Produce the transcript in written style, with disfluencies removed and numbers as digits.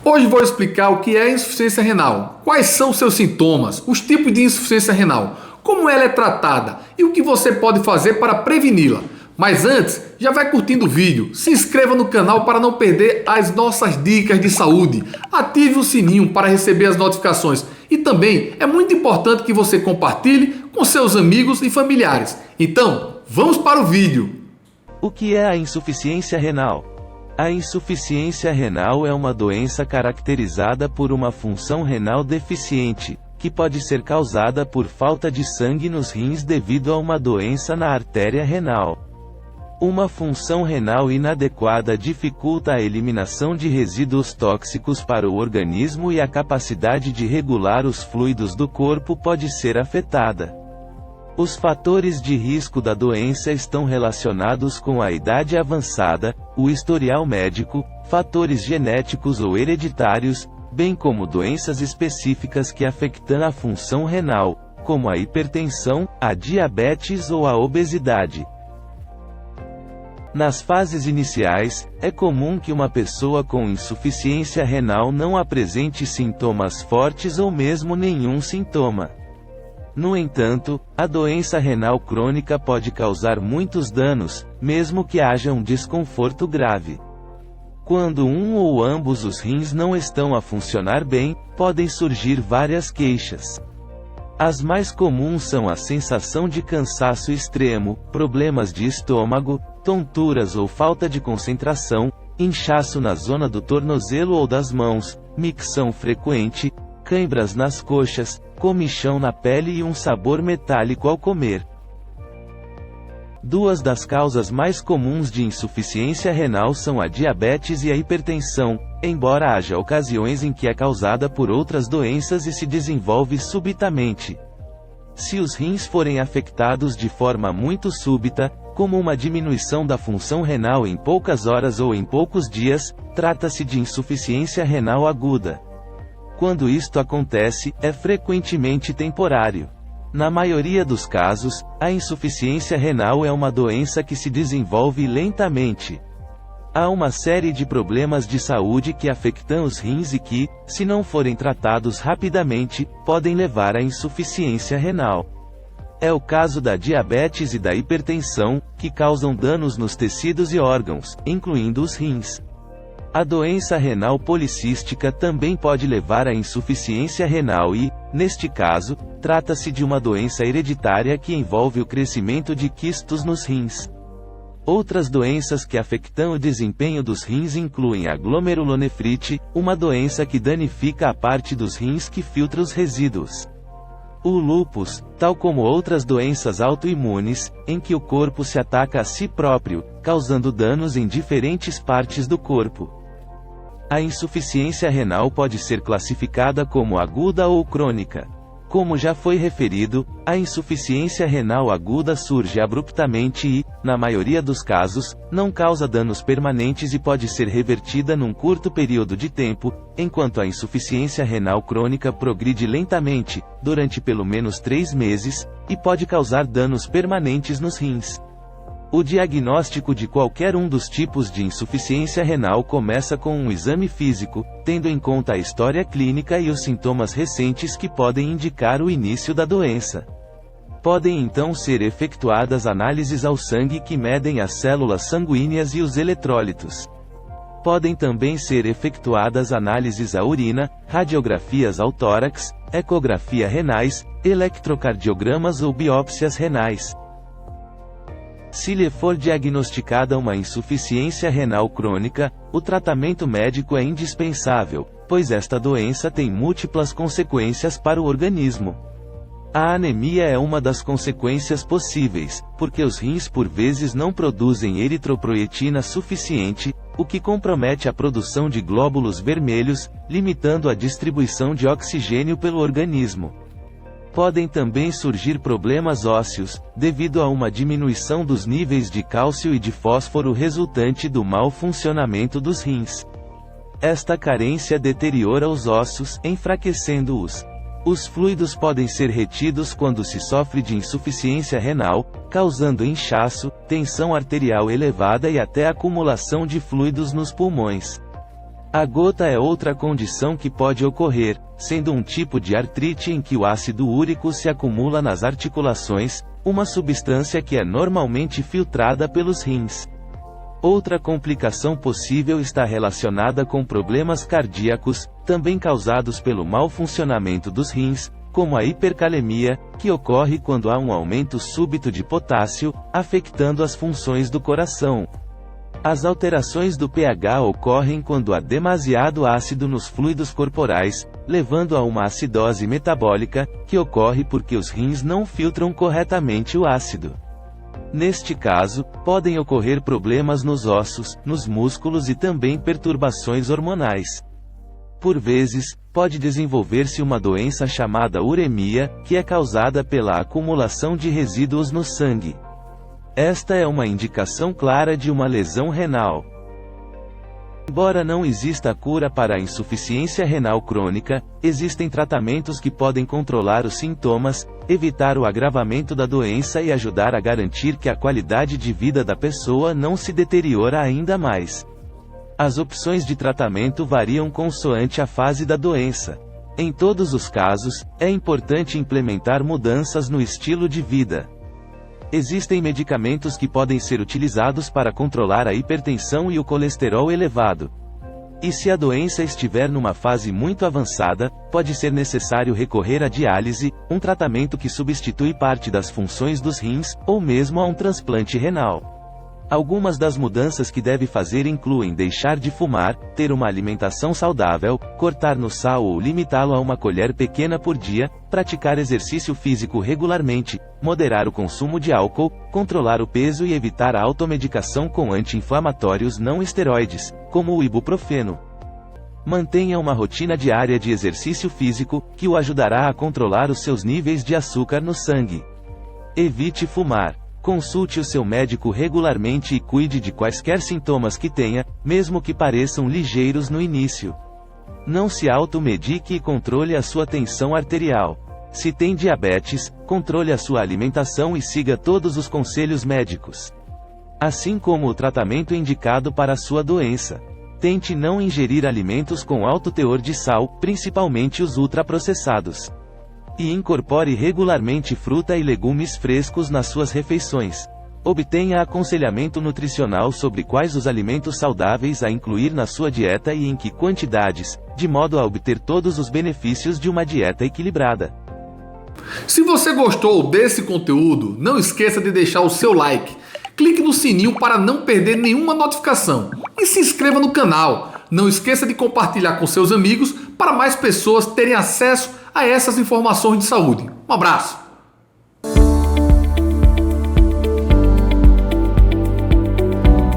Hoje vou explicar o que é a insuficiência renal, quais são seus sintomas, os tipos de insuficiência renal, como ela é tratada e o que você pode fazer para preveni-la. Mas antes, já vai curtindo o vídeo, se inscreva no canal para não perder as nossas dicas de saúde, ative o sininho para receber as notificações e também é muito importante que você compartilhe com seus amigos e familiares. Então, vamos para o vídeo. O que é a insuficiência renal? A insuficiência renal é uma doença caracterizada por uma função renal deficiente, que pode ser causada por falta de sangue nos rins devido a uma doença na artéria renal. Uma função renal inadequada dificulta a eliminação de resíduos tóxicos para o organismo e a capacidade de regular os fluidos do corpo pode ser afetada. Os fatores de risco da doença estão relacionados com a idade avançada, o historial médico, fatores genéticos ou hereditários, bem como doenças específicas que afetam a função renal, como a hipertensão, a diabetes ou a obesidade. Nas fases iniciais, é comum que uma pessoa com insuficiência renal não apresente sintomas fortes ou mesmo nenhum sintoma. No entanto, a doença renal crônica pode causar muitos danos, mesmo que haja um desconforto grave. Quando um ou ambos os rins não estão a funcionar bem, podem surgir várias queixas. As mais comuns são a sensação de cansaço extremo, problemas de estômago, tonturas ou falta de concentração, inchaço na zona do tornozelo ou das mãos, micção frequente, cãibras nas coxas, comichão na pele e um sabor metálico ao comer. Duas das causas mais comuns de insuficiência renal são a diabetes e a hipertensão, embora haja ocasiões em que é causada por outras doenças e se desenvolve subitamente. Se os rins forem afetados de forma muito súbita, como uma diminuição da função renal em poucas horas ou em poucos dias, trata-se de insuficiência renal aguda. Quando isto acontece, é frequentemente temporário. Na maioria dos casos, a insuficiência renal é uma doença que se desenvolve lentamente. Há uma série de problemas de saúde que afetam os rins e que, se não forem tratados rapidamente, podem levar à insuficiência renal. É o caso da diabetes e da hipertensão, que causam danos nos tecidos e órgãos, incluindo os rins. A doença renal policística também pode levar à insuficiência renal e, neste caso, trata-se de uma doença hereditária que envolve o crescimento de quistos nos rins. Outras doenças que afetam o desempenho dos rins incluem a glomerulonefrite, uma doença que danifica a parte dos rins que filtra os resíduos. O lúpus, tal como outras doenças autoimunes, em que o corpo se ataca a si próprio, causando danos em diferentes partes do corpo. A insuficiência renal pode ser classificada como aguda ou crônica. Como já foi referido, a insuficiência renal aguda surge abruptamente e, na maioria dos casos, não causa danos permanentes e pode ser revertida num curto período de tempo, enquanto a insuficiência renal crônica progride lentamente, durante pelo menos 3 meses, e pode causar danos permanentes nos rins. O diagnóstico de qualquer um dos tipos de insuficiência renal começa com um exame físico, tendo em conta a história clínica e os sintomas recentes que podem indicar o início da doença. Podem então ser efetuadas análises ao sangue que medem as células sanguíneas e os eletrólitos. Podem também ser efetuadas análises à urina, radiografias ao tórax, ecografia renais, eletrocardiogramas ou biópsias renais. Se lhe for diagnosticada uma insuficiência renal crônica, o tratamento médico é indispensável, pois esta doença tem múltiplas consequências para o organismo. A anemia é uma das consequências possíveis, porque os rins por vezes não produzem eritropoetina suficiente, o que compromete a produção de glóbulos vermelhos, limitando a distribuição de oxigênio pelo organismo. Podem também surgir problemas ósseos, devido a uma diminuição dos níveis de cálcio e de fósforo resultante do mau funcionamento dos rins. Esta carência deteriora os ossos, enfraquecendo-os. Os fluidos podem ser retidos quando se sofre de insuficiência renal, causando inchaço, tensão arterial elevada e até acumulação de fluidos nos pulmões. A gota é outra condição que pode ocorrer, sendo um tipo de artrite em que o ácido úrico se acumula nas articulações, uma substância que é normalmente filtrada pelos rins. Outra complicação possível está relacionada com problemas cardíacos, também causados pelo mau funcionamento dos rins, como a hipercalemia, que ocorre quando há um aumento súbito de potássio, afetando as funções do coração. As alterações do pH ocorrem quando há demasiado ácido nos fluidos corporais, levando a uma acidose metabólica, que ocorre porque os rins não filtram corretamente o ácido. Neste caso, podem ocorrer problemas nos ossos, nos músculos e também perturbações hormonais. Por vezes, pode desenvolver-se uma doença chamada uremia, que é causada pela acumulação de resíduos no sangue. Esta é uma indicação clara de uma lesão renal. Embora não exista cura para a insuficiência renal crônica, existem tratamentos que podem controlar os sintomas, evitar o agravamento da doença e ajudar a garantir que a qualidade de vida da pessoa não se deteriora ainda mais. As opções de tratamento variam consoante a fase da doença. Em todos os casos, é importante implementar mudanças no estilo de vida. Existem medicamentos que podem ser utilizados para controlar a hipertensão e o colesterol elevado. E se a doença estiver numa fase muito avançada, pode ser necessário recorrer à diálise, um tratamento que substitui parte das funções dos rins, ou mesmo a um transplante renal. Algumas das mudanças que deve fazer incluem deixar de fumar, ter uma alimentação saudável, cortar no sal ou limitá-lo a uma colher pequena por dia, praticar exercício físico regularmente, moderar o consumo de álcool, controlar o peso e evitar a automedicação com anti-inflamatórios não esteroides, como o ibuprofeno. Mantenha uma rotina diária de exercício físico, que o ajudará a controlar os seus níveis de açúcar no sangue. Evite fumar. Consulte o seu médico regularmente e cuide de quaisquer sintomas que tenha, mesmo que pareçam ligeiros no início. Não se automedique e controle a sua tensão arterial. Se tem diabetes, controle a sua alimentação e siga todos os conselhos médicos. Assim como o tratamento indicado para a sua doença. Tente não ingerir alimentos com alto teor de sal, principalmente os ultraprocessados. E incorpore regularmente fruta e legumes frescos nas suas refeições. Obtenha aconselhamento nutricional sobre quais os alimentos saudáveis a incluir na sua dieta e em que quantidades, de modo a obter todos os benefícios de uma dieta equilibrada. Se você gostou desse conteúdo, não esqueça de deixar o seu like. Clique no sininho para não perder nenhuma notificação. E se inscreva no canal. Não esqueça de compartilhar com seus amigos para mais pessoas terem acesso a essas informações de saúde. Um abraço!